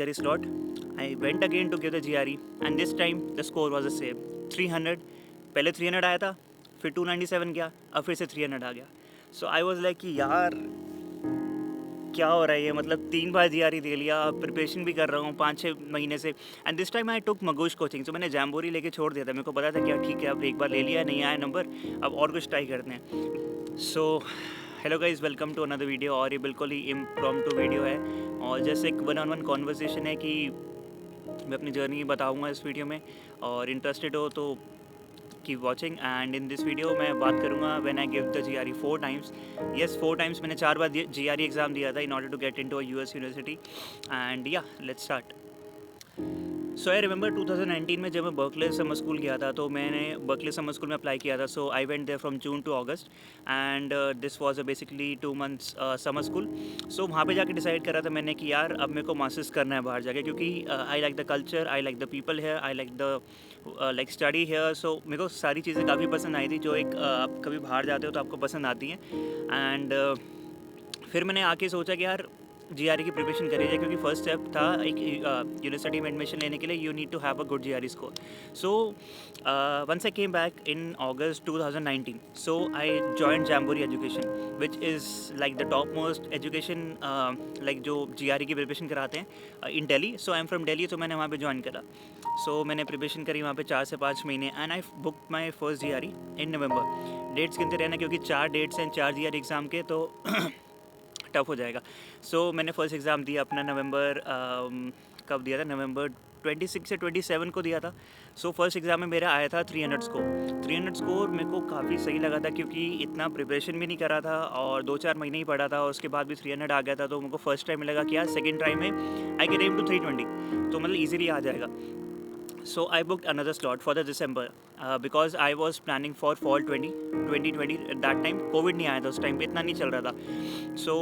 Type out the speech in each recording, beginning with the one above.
GRE slot. I went again to give the GRE and this time the score was the same 300. पहले 300 आया था, फिर 297 गया, अब फिर से 300 आ गया. So I was like कि यार क्या हो रहा है ये, मतलब 3 बार GRE दे लिया, प्रिपरेशन भी कर रहा हूँ 5-6 महीने से. And this time I took Magoosh coaching. तो मैंने जैम्बोरी लेके छोड़ दिया था. मेरे को पता था कि यार ठीक है, अब एक बार ले लिया, नहीं आया नंबर, अब और कुछ ट्राई करते हैं. So hello guys, welcome to another video. और ये बिल्कुल ही इम्प्रॉम्प्टू वीडियो है और जैसे एक वन ऑन वन कॉन्वर्सेशन है कि मैं अपनी जर्नी बताऊंगा इस वीडियो में. और इंटरेस्टेड हो तो keep watching. And in this video मैं बात करूंगा when I give the GRE 4 times. Yes, 4 times मैंने 4 बार GRE एग्ज़ाम दिया था in order to get into a US university. And yeah let's start. So I remember 2019 में जब मैं बर्कले समर स्कूल गया था, तो मैंने बर्कले समर स्कूल में अप्लाई किया था. So I went there from June to August and this was basically 2 months summer school. So वहाँ पे जाके डिसाइड करा था मैंने कि यार अब मेरे को मास्टर्स करना है बाहर जाके, क्योंकि I like the culture, I like the people here, I like the like study here. So मेरे को सारी चीज़ें काफ़ी पसंद आई थी जो एक आप कभी बाहर जाते हो तो आपको पसंद आती हैं. एंड फिर मैंने आके सोचा कि यार GRE की प्रिपरेशन करी जाए, क्योंकि फर्स्ट स्टेप था एक यूनिवर्सिटी में एडमिशन लेने के लिए. You need to have a good GRE score. So once I came back in August 2019, so I joined Jamboree education which is like the top most education like जो GRE की preparation कराते हैं in Delhi. So I am from Delhi, तो मैंने वहाँ पे join करा. सो मैंने प्रिपरेशन करी वहाँ पे 4 से 5 महीने and I book my first GRE in November. Dates गिनते रहना क्योंकि 4 डेट्स हैं 4 GRE एग्ज़ाम के, तो टफ हो जाएगा. सो मैंने फर्स्ट एग्ज़ाम दिया अपना नवंबर कब दिया था, नवंबर 26 से 27 को दिया था. सो फर्स्ट एग्ज़ाम में मेरा आया था 300 स्कोर. 300 स्कोर मेरे को काफ़ी सही लगा था, क्योंकि इतना प्रिपरेशन भी नहीं करा था और 2-4 महीने ही पढ़ा था. उसके बाद भी 300 आ गया था, तो मेरे को फर्स्ट टाइम लगा कि यार सेकेंड ट्राई में आई कैन एम टू 320, तो मतलब ईजिली आ जाएगा. So I booked another slot for the December because I was planning for fall 2020. At that time COVID नहीं आया था, उस टाइम पे इतना नहीं चल रहा था. So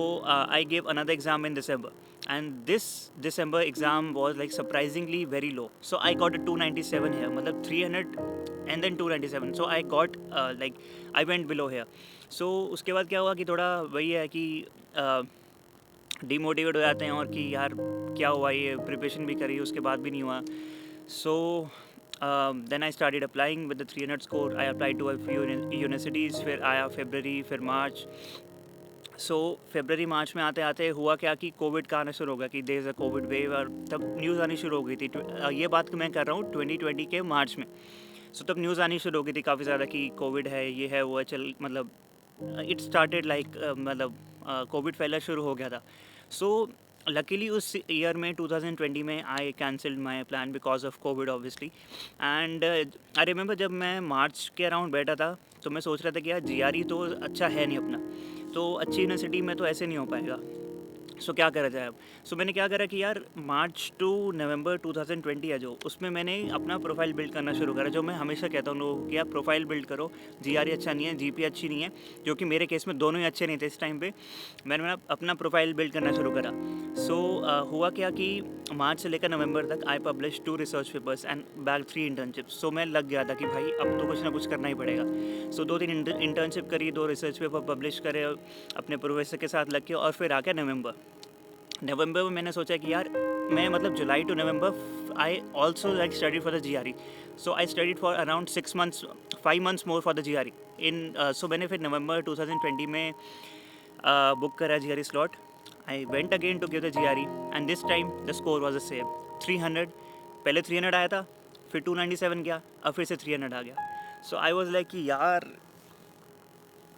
I gave another exam in December and this December exam was like surprisingly very low. So I got a 297 here, मतलब 300 and then 297. So I got like I went below here. So उसके बाद क्या हुआ कि थोड़ा वही है कि डिमोटिवेट हो जाते हैं और कि यार क्या हुआ, ये प्रिपरेशन भी करी उसके बाद भी नहीं हुआ. So then I started applying with the 300 score. I applied to a few universities. फिर आया फरवरी, फिर मार्च. सो फरवरी मार्च में आते आते हुआ क्या कि कोविड का आना शुरू हो गया कि there is a covid wave, और तब न्यूज़ आनी शुरू हो गई थी. ये बात मैं कर रहा हूँ 2020 के मार्च में. सो तब न्यूज़ आनी शुरू हो गई थी काफ़ी ज़्यादा कि कोविड है, ये है, वो है, चल मतलब इट स्टार्टेड लाइक मतलब कोविड फैलना शुरू हो गया था. सो लकीली उस ईयर में 2020 में I cancelled my plan because of Covid obviously. And I remember जब मैं मार्च के अराउंड बैठा था, तो मैं सोच रहा था कि यार GRE तो अच्छा है नहीं अपना, तो अच्छी यूनिवर्सिटी में तो ऐसे नहीं हो पाएगा. सो क्या करा जाए अब. सो मैंने क्या करा कि यार मार्च टू नवंबर 2020 है जो, उसमें मैंने अपना प्रोफाइल बिल्ड करना शुरू करा. जो मैं हमेशा कहता हूँ लोगों को कि यार प्रोफाइल बिल्ड करो. GRE अच्छा नहीं है, GPA अच्छी नहीं है, जो कि मेरे केस में दोनों ही अच्छे नहीं थे इस टाइम पे. मैंने अपना प्रोफाइल बिल्ड करना शुरू करा. सो हुआ क्या कि मार्च से लेकर नवंबर तक I publish 2 research papers and bagged 3 internships. So मैं लग गया था कि भाई अब तो कुछ ना कुछ करना ही पड़ेगा. सो 2-3 इंटर्नशिप करी, 2 रिसर्च पेपर पब्लिश करे अपने प्रोफेसर के साथ लग के, और फिर आ गया नवंबर में मैंने सोचा कि यार मैं मतलब July to November I also like study for the GRE. So I studied for around 6 months, 5 months more for the GRE in. So मैंने फिर नवंबर 2020 में बुक करा GRE slot. I went again to give the GRE and this time the score was the same 300. पहले 300 आया था, फिर 297 गया, अब फिर से 300 आ गया. सो आई वॉज लाइक कि यार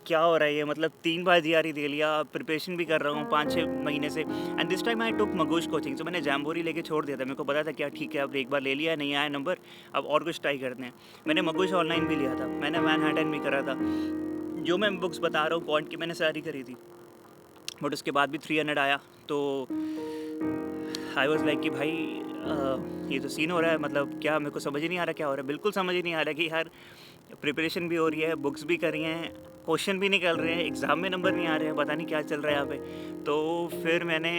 क्या हो रहा है ये, मतलब 3 बार GRE दे लिया, प्रिपरेशन भी कर रहा हूँ 5-6 महीने से. And this time I took Magoosh coaching. तो मैंने जैम्बोरी लेके छोड़ दिया था. मेरे को पता था क्या ठीक है, अब एक बार ले लिया, नहीं आया नंबर, अब और कुछ ट्राई करते हैं. मैंने मगोश ऑनलाइन भी लिया था, मैंने मैनहट्टन भी करा था. जो मैं बुक्स बता रहा हूँ क्वांट की मैंने सारी करी थी, बट उसके बाद भी 300 आया. तो आई वॉज लाइक कि भाई ये तो सीन हो रहा है, मतलब क्या, मेरे को समझ ही नहीं आ रहा क्या हो रहा है. बिल्कुल समझ ही नहीं आ रहा कि यार प्रिपरेशन भी हो रही है, बुक्स भी कर रही हैं, क्वेश्चन भी निकल रहे हैं, एग्ज़ाम में नंबर नहीं आ रहे हैं, पता नहीं क्या चल रहा है यहाँ पे. तो फिर मैंने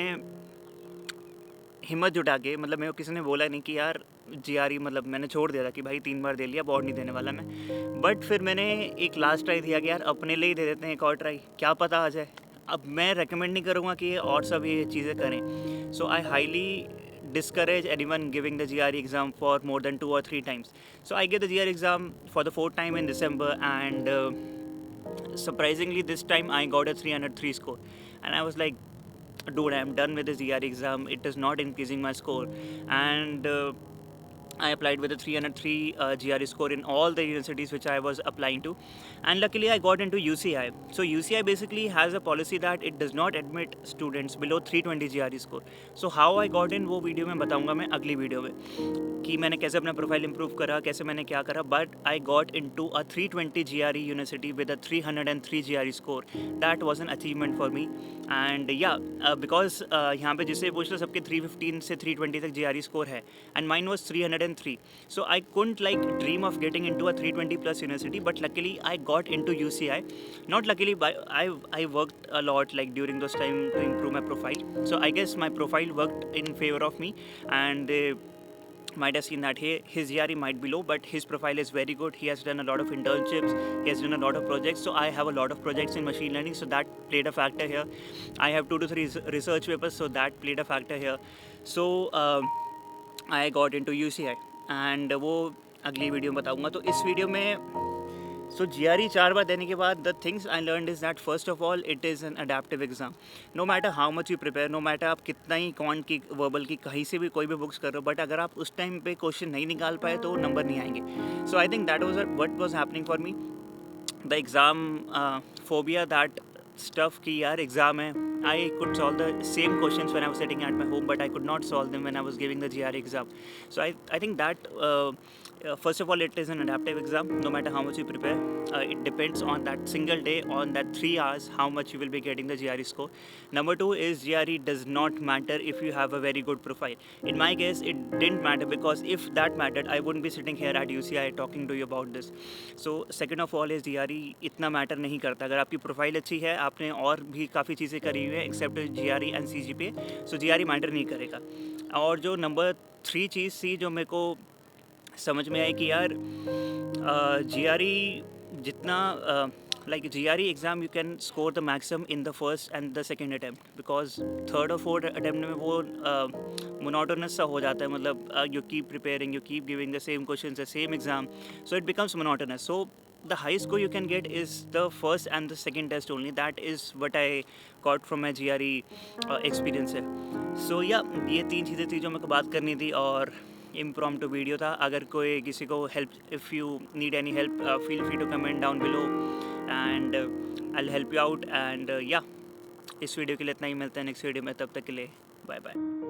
हिम्मत जुटा के, मतलब मेरे को किसी ने बोला नहीं कि यार GRE, मतलब मैंने छोड़ दिया था कि भाई 3 बार दे लिया, और नहीं देने वाला मैं. बट फिर मैंने एक लास्ट ट्राई दिया कि यार अपने लिए ही दे देते हैं एक और ट्राई, क्या पता आ जाए. अब मैं रेकमेंड नहीं करूँगा कि और सब ये चीज़ें करें. So I highly discourage anyone giving the GRE exam for more than 2 or 3 times. So I gave the GRE exam for the 4th time in December, and surprisingly this time I got a 303 score, and I was like, dude, I'm done with this GRE exam, it is not increasing my score. And I applied with a 303 GRE score in all the universities which I was applying to, and luckily I got into UCI. So UCI basically has a policy that it does not admit students below 320 GRE score. So how I got in, वो video में बताऊंगा मैं अगली video में कि मैंने कैसे अपना प्रोफाइल इंप्रूव करा, कैसे मैंने क्या करा. But I got into a 320 GRE university with a 303 GRE score. That was an achievement for me. And या बिकॉज यहाँ पे जिसे पूछ लो सबके 315 से 320 तक GRE स्कोर है, and mine was 303. So I couldn't like dream of getting into a 320 plus university, but luckily I got into UCI. Not luckily, but I worked a lot like during those time to improve my profile. So I guess my profile worked in favor of me, and might have seen that his GRE might be low, but his profile is very good. He has done a lot of internships, he has done a lot of projects. So I have a lot of projects in machine learning, so that played a factor here. I have 2 to 3 research papers, so that played a factor here. So I got into UCI, and वो अगली video में बताऊँगा. तो इस video में सो GRE 4 बार देने के बाद the things I learned is that first of all it is an adaptive exam. No matter how much you prepare, no matter आप कितना ही क्वांट की वर्बल की कहीं से भी कोई भी बुक्स कर रहे हो, बट अगर आप उस टाइम पे क्वेश्चन नहीं निकाल पाए तो नंबर नहीं आएंगे. So I think that was what was happening for me. The exam phobia, that stuff कि यार एग्ज़ाम है. I could solve the same questions when I was sitting at my home, but I could not solve them when I was giving the GRE exam. So I think that first of all it is an adaptive exam. No matter how much you prepare, it depends on that single day, on that 3 hours, how much you will be getting the GRE score. Number 2 is GRE does not matter if you have a very good profile. In my case, it didn't matter, because if that mattered, I wouldn't be sitting here at UCI talking to you about this. So second of all is GRE इतना matter नहीं करता. अगर आपकी profile अच्छी है, आपने और भी काफ़ी चीज़ें करी हुई है except GRE and CGPA, so GRE matter नहीं करेगा. और जो नंबर 3 चीज़ थी जो मेरे को समझ में आई कि यार GRE जितना like GRE exam you can score the maximum in the first and the second attempt, because third or fourth attempt में वो monotonous सा हो जाता है. मतलब you keep preparing, you keep giving the same questions, the same exam, so it becomes monotonous. So the highest score you can get is the first and the second test only. That is what I got from my GRE experience है. So yeah, ये 3 चीज़ें थी जो मेरे को बात करनी थी, और impromptu वीडियो था. अगर कोई किसी को help, if you need any help, feel free to comment down below and I will help you out. And या इस वीडियो के लिए इतना ही. मिलते हैं नेक्स्ट वीडियो में, तब तक के लिए बाय बाय.